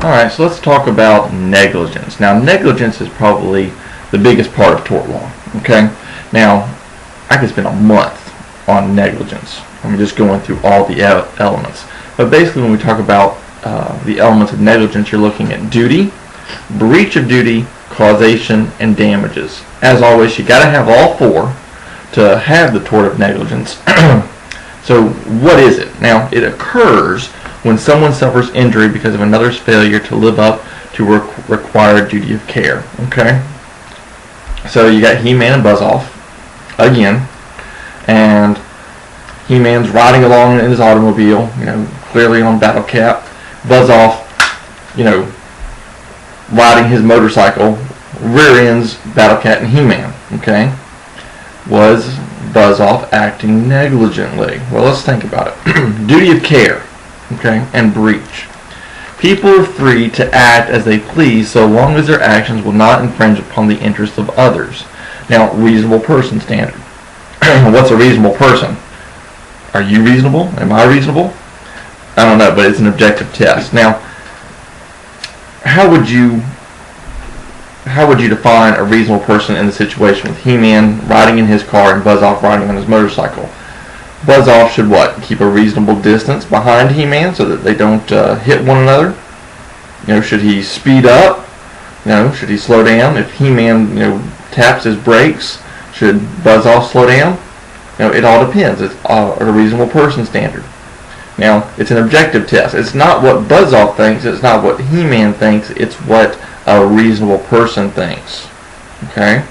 Alright, so let's talk about negligence. Now, negligence is probably the biggest part of tort law. Okay? Now, I could spend a month on negligence. I'm just going through all the elements. But basically, when we talk about the elements of negligence, you're looking at duty, breach of duty, causation, and damages. As always, you got to have all four to have the tort of negligence. So, what is it? Now, it occurs when someone suffers injury because of another's failure to live up to required duty of care. Okay? So you got He-Man and Buzz-Off, again, and He-Man's riding along in his automobile, clearly on battle cap. Buzz-Off, riding his motorcycle, rear ends Battle Cat and He-Man. Okay? Was Buzz-Off acting negligently? Well, let's think about it. Duty of care. Okay, and breach. People are free to act as they please so long as their actions will not infringe upon the interests of others. Now, reasonable person standard. What's a reasonable person? Are you reasonable? Am I reasonable? I don't know, but it's an objective test. Now, how would you define a reasonable person in the situation with He-Man riding in his car and Buzz-Off riding on his motorcycle? Buzz-Off should what? Keep a reasonable distance behind He-Man so that they don't hit one another. Should he speed up? Should he slow down? If He-Man, taps his brakes, should Buzz-Off slow down? It all depends. It's a reasonable person standard. Now, it's an objective test. It's not what Buzz-Off thinks. It's not what He-Man thinks. It's what a reasonable person thinks. Okay?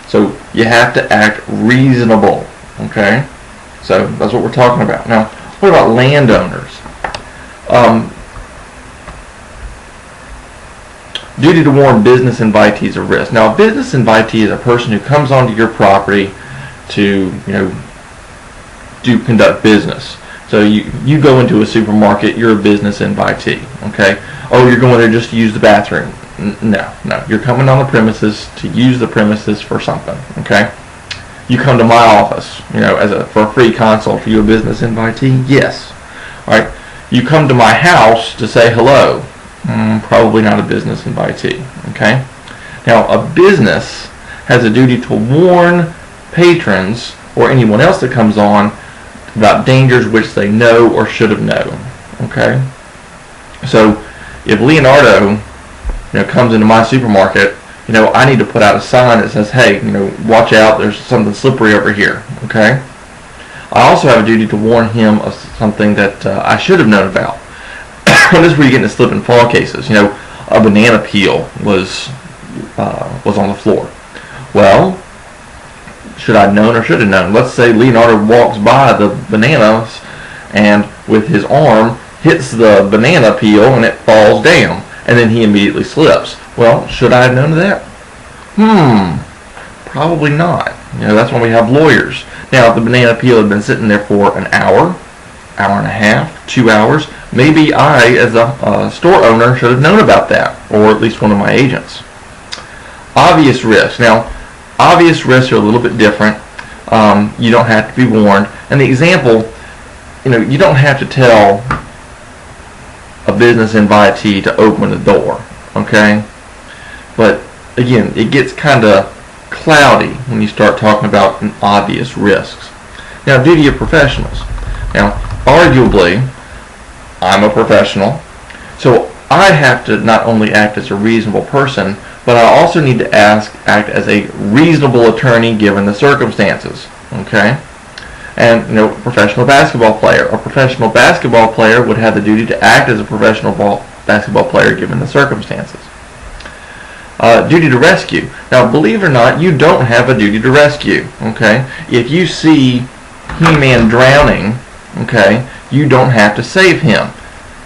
So, you have to act reasonable. Okay? So that's what we're talking about. Now, what about landowners? Duty to warn business invitees of risk. Now, a business invitee is a person who comes onto your property to, conduct business. So you go into a supermarket, you're a business invitee. Okay? Oh, you're going there just to use the bathroom. No. You're coming on the premises to use the premises for something. Okay? You come to my office, for a free consult. Are you a business invitee? Yes. All right. You come to my house to say hello. Probably not a business invitee. Okay. Now, a business has a duty to warn patrons or anyone else that comes on about dangers which they know or should have known. Okay. So, if Leonardo, comes into my supermarket, I need to put out a sign that says, hey, watch out, there's something slippery over here, okay? I also have a duty to warn him of something that I should have known about. This is where you get into slip and fall cases. A banana peel was on the floor. Well, should I have known or should have known? Let's say Leonardo walks by the bananas and with his arm hits the banana peel and it falls down, and then he immediately slips. Well, should I have known that? Probably not. That's when we have lawyers. Now, if the banana peel had been sitting there for an hour and a half, 2 hours, maybe I, as a store owner, should have known about that, or at least one of my agents. Obvious risks. Now, obvious risks are a little bit different. You don't have to be warned. And the example, you don't have to tell a business invitee to open the door, okay? But again, it gets kind of cloudy when you start talking about obvious risks. Now, duty of professionals. Now, arguably, I'm a professional, so I have to not only act as a reasonable person, but I also need to act as a reasonable attorney given the circumstances, okay? And, professional basketball player. A professional basketball player would have the duty to act as a professional basketball player given the circumstances. Duty to rescue. Now, believe it or not, you don't have a duty to rescue, okay? If you see He-Man drowning, okay, you don't have to save him.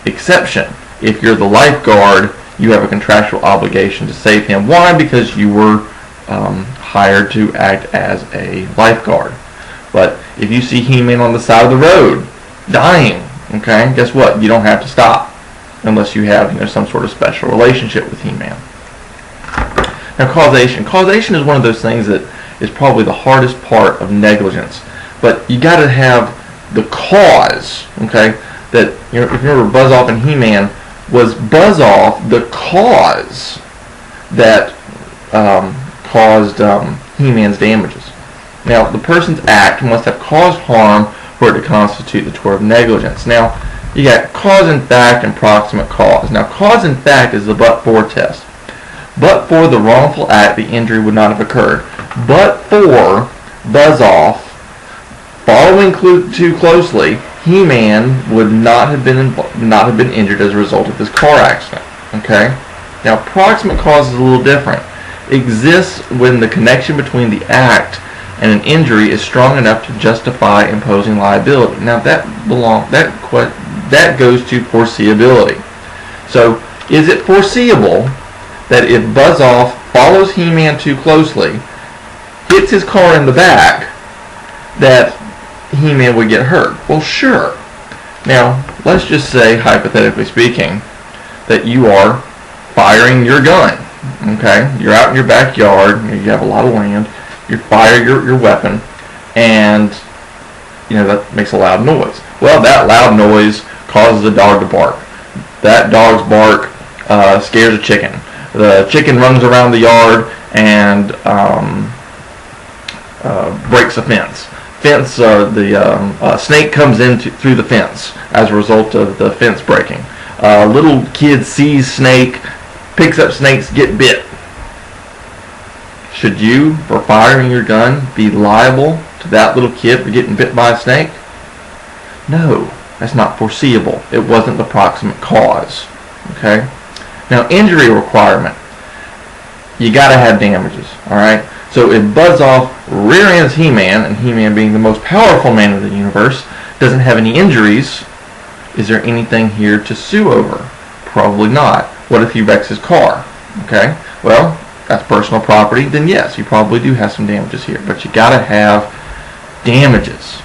Exception. If you're the lifeguard, you have a contractual obligation to save him. Why? Because you were hired to act as a lifeguard. But if you see He-Man on the side of the road, dying, okay, guess what? You don't have to stop unless you have some sort of special relationship with He-Man. Now, causation. Causation is one of those things that is probably the hardest part of negligence. But you got to have the cause, okay? That if you remember Buzz-Off and He-Man was Buzz-Off the cause that caused He-Man's damages? Now, the person's act must have caused harm for it to constitute the tort of negligence. Now, you got cause in fact and proximate cause. Now, cause in fact is the but-for test. But for the wrongful act, the injury would not have occurred. But for Buzz-Off following too closely, He-Man would not have been injured as a result of this car accident. Okay? Now, proximate cause is a little different. It exists when the connection between the act and an injury is strong enough to justify imposing liability. Now, that goes to foreseeability. So, is it foreseeable that if Buzz-Off follows He-Man too closely, hits his car in the back, that He-Man would get hurt? Well, sure. Now, let's just say, hypothetically speaking, that you are firing your gun. Okay? You're out in your backyard, you have a lot of land, you fire your weapon, and that makes a loud noise. Well, that loud noise causes a dog to bark. That dog's bark scares a chicken. The chicken runs around the yard and breaks a fence. The snake comes in through the fence as a result of the fence breaking. Little kid sees snake, picks up snakes, get bit. Should you, for firing your gun, be liable to that little kid for getting bit by a snake? No, that's not foreseeable. It wasn't the proximate cause. Okay? Now, injury requirement. You gotta have damages. Alright? So if Buzz-Off rear ends He-Man, and He-Man being the most powerful man in the universe, doesn't have any injuries, is there anything here to sue over? Probably not. What if he wrecks his car? Okay? Well, that's personal property. Then yes, you probably do have some damages here. But you gotta have damages.